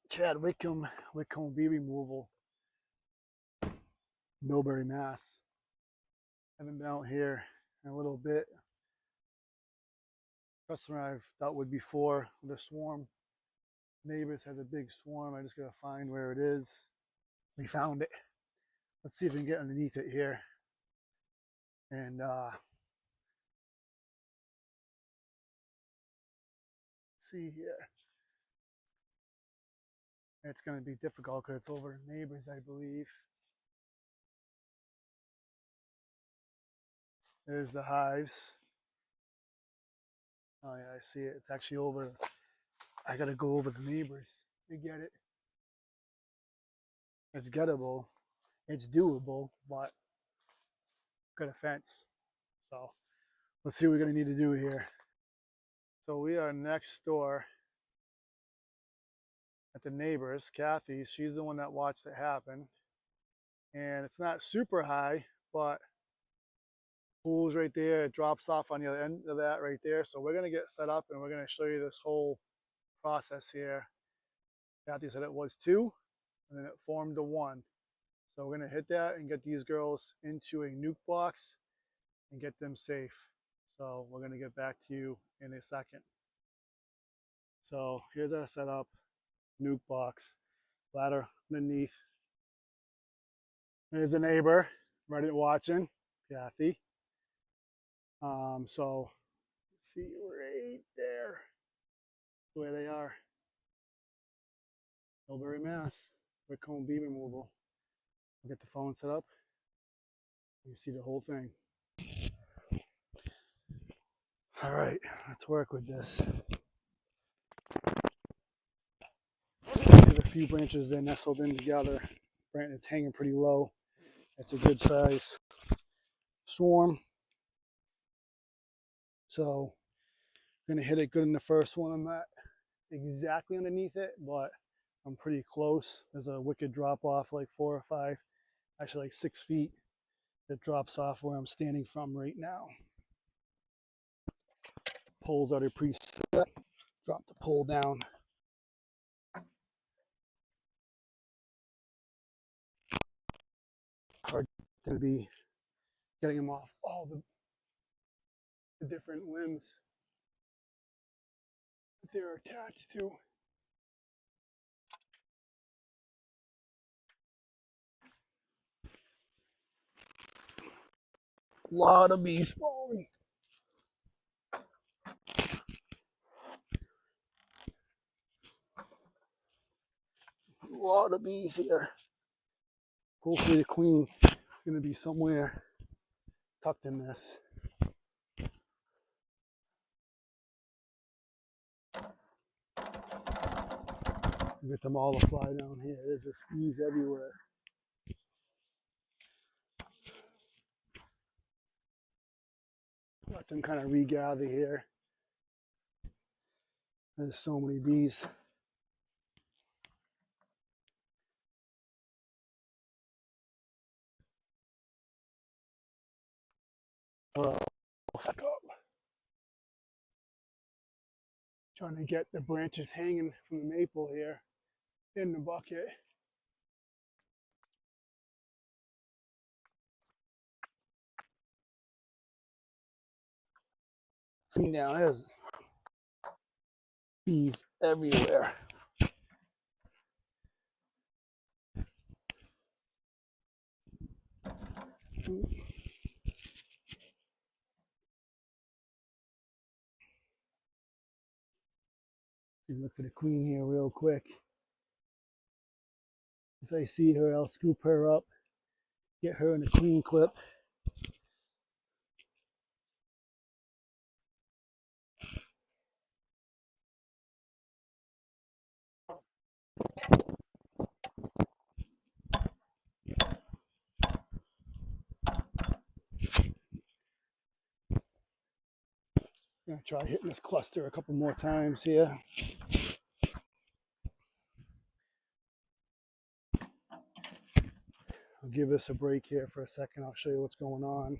Chad Whitcomb, Whitcomb bee removal, Millbury, Mass. Haven't been out here in a little bit. Customer I've dealt with before with a swarm. Neighbors has a big swarm. I just gotta find where it is. We found it. Let's see if we can get underneath it here. And see here. It's gonna be difficult because it's over neighbors, I believe. There's the hives. Oh yeah, I see it. It's actually over. I gotta go over the neighbors to get it. It's gettable. It's doable, but got a fence. So let's see what we're gonna need to do here. So we are next door at the neighbors. Kathy, she's the one that watched it happen. And it's not super high, but pool's right there. It drops off on the other end of that right there. So we're gonna get set up and we're gonna show you this whole process here. Kathy said it was two, and then it formed to one. So we're gonna hit that and get these girls into a nuke box and get them safe. So we're gonna get back to you in a second. So here's our setup, nuke box, ladder underneath. There's the neighbor, right watching, Kathy. So see right there where they are. Millbury, Mass. Whitcomb bee removal. I'll get the phone set up. You see the whole thing. All right, let's work with this. There's a few branches there nestled in together. It's hanging pretty low. It's a good size swarm. So I'm gonna hit it good in the first one. I'm not exactly underneath it, but I'm pretty close. There's a wicked drop off, like 4 or 5, actually like 6 feet, that drops off where I'm standing from right now. Pole's already preset. Drop the pole down. Hard to be getting them off all the different limbs that they're attached to. A lot of bees falling. A lot of bees here. Hopefully the queen is going to be somewhere tucked in this. Get them all to fly down here. There's just bees everywhere. Let them kind of regather here. There's so many bees. Oh, back up. Trying to get the branches hanging from the maple here in the bucket. See now, there's bees everywhere. Look for the queen here real quick. If I see her, I'll scoop her up, get her in the queen clip. I'm gonna try hitting this cluster a couple more times here. I'll give this a break here for a second. I'll show you what's going on.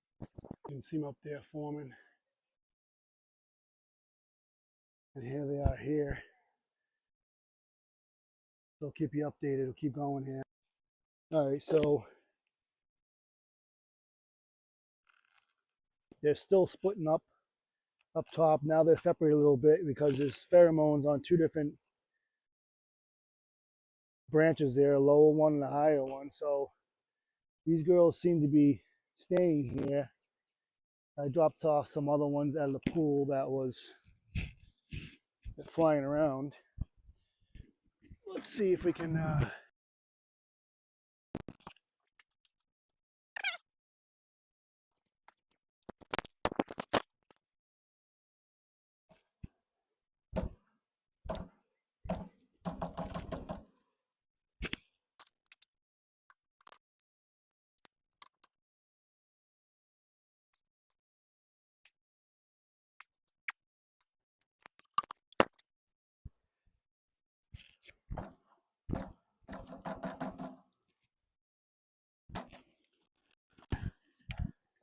You can see them up there forming. And here they are here. I'll keep you updated. We'll keep going here. All right, so they're still splitting up top. Now they're separated a little bit because there's pheromones on two different branches there, a lower one and a higher one. So these girls seem to be staying here. I dropped off some other ones out of the pool that was flying around. Let's see if we can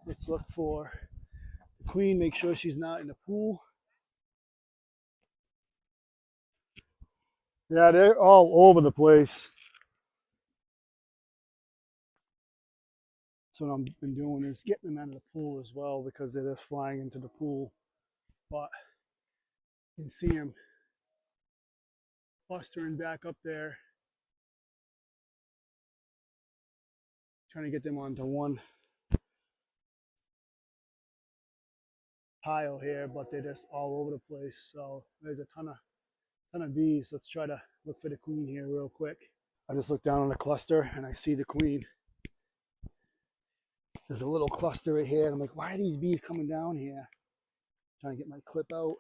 let's look for the queen, make sure she's not in the pool. Yeah, they're all over the place. So what I've been doing is getting them out of the pool as well because they're just flying into the pool. But you can see them clustering back up there, trying to get them onto one pile here, but they're just all over the place. So there's a ton of bees. Let's try to look for the queen here real quick. I just look down on the cluster and I see the queen. There's a little cluster right here. And I'm like, why are these bees coming down here? Trying to get my clip out.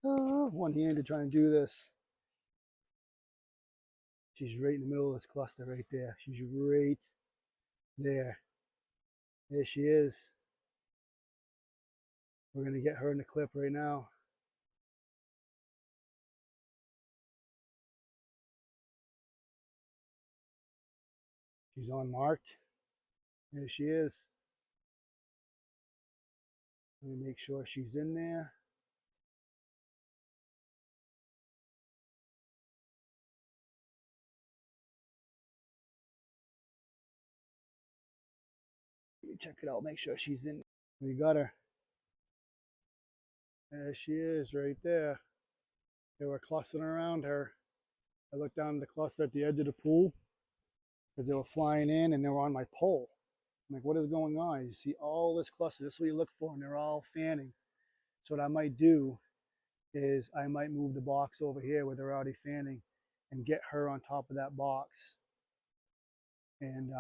One-handed trying to do this. She's right in the middle of this cluster right there. She's right there. There she is. We're going to get her in the clip right now. She's unmarked. There she is. Let me make sure she's in there. Let me check it out, make sure she's in. We got her. There she is right there. They were clustering around her. I looked down at the cluster at the edge of the pool because they were flying in and they were on my pole. I'm like, what is going on? You see all this cluster. This is what you look for, and they're all fanning. So what I might do is I might move the box over here where they're already fanning and get her on top of that box. And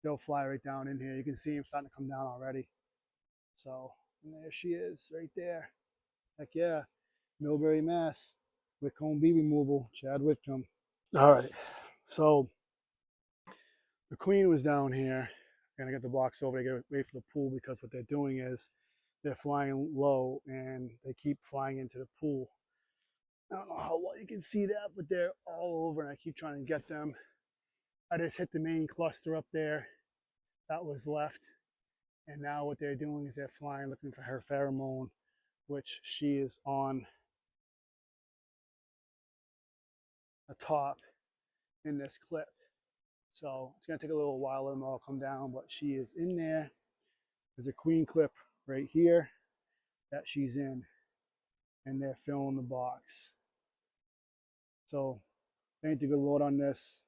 they'll fly right down in here. You can see them starting to come down already. So there she is right there. Heck yeah. Millbury, Mass. Whitcomb bee removal. Chad Whitcomb. All right. So the queen was down here. I'm gonna get the box over to get away from the pool because what they're doing is they're flying low and they keep flying into the pool. I don't know how well you can see that, but they're all over and I keep trying to get them. I just hit the main cluster up there that was left. And now what they're doing is they're flying looking for her pheromone, which she is on the top in this clip. So it's going to take a little while for them all come down, but she is in there. There's a queen clip right here that she's in, and they're filling the box. So thank the good Lord on this.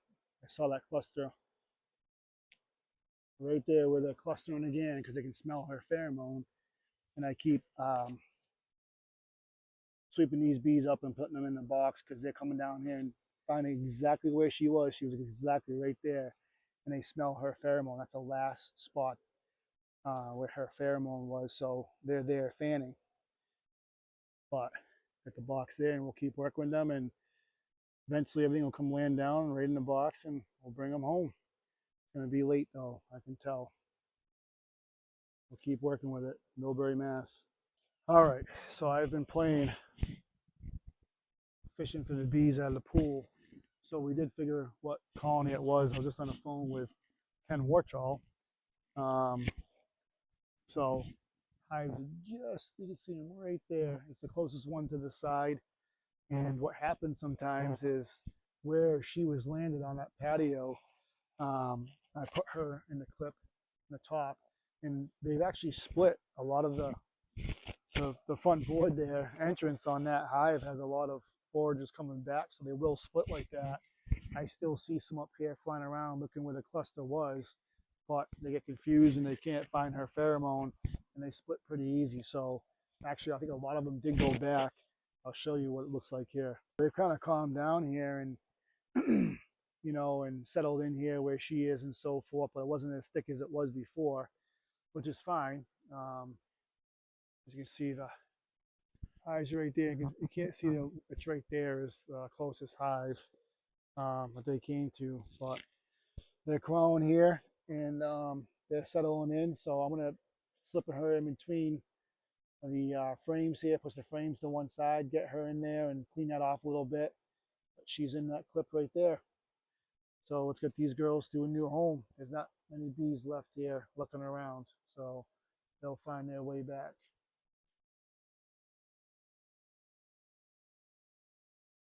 I saw that cluster right there where they're clustering again because they can smell her pheromone. And I keep sweeping these bees up and putting them in the box because they're coming down here and finding exactly where she was. She was exactly right there. And they smell her pheromone. That's the last spot where her pheromone was. So they're there fanning. But get the box there and we'll keep working with them. And eventually everything will come land down right in the box and we'll bring them home. It's going to be late though, I can tell. We'll keep working with it. Millbury, Mass. All right, so I've been playing fishing for the bees out of the pool. So we did figure what colony it was. I was just on the phone with Ken Warchall. So hives just, you can see them right there. It's the closest one to the side. And what happens sometimes is where she was landed on that patio. I put her in the clip in the top, and they've actually split a lot of the front board there. Entrance on that hive has a lot of foragers coming back, so they will split like that. I still see some up here flying around looking where the cluster was, but they get confused and they can't find her pheromone, and they split pretty easy. So actually, I think a lot of them did go back. I'll show you what it looks like here. They've kind of calmed down here and and settled in here where she is and so forth, but it wasn't as thick as it was before, which is fine. As you can see, the hives right there. You can't see them. It's right there is the closest hive that they came to, but they're crawling here and they're settling in. So I'm gonna slip her in between the frames here, push the frames to one side, get her in there and clean that off a little bit. But she's in that clip right there. So let's get these girls to a new home. There's not many bees left here looking around, so they'll find their way back.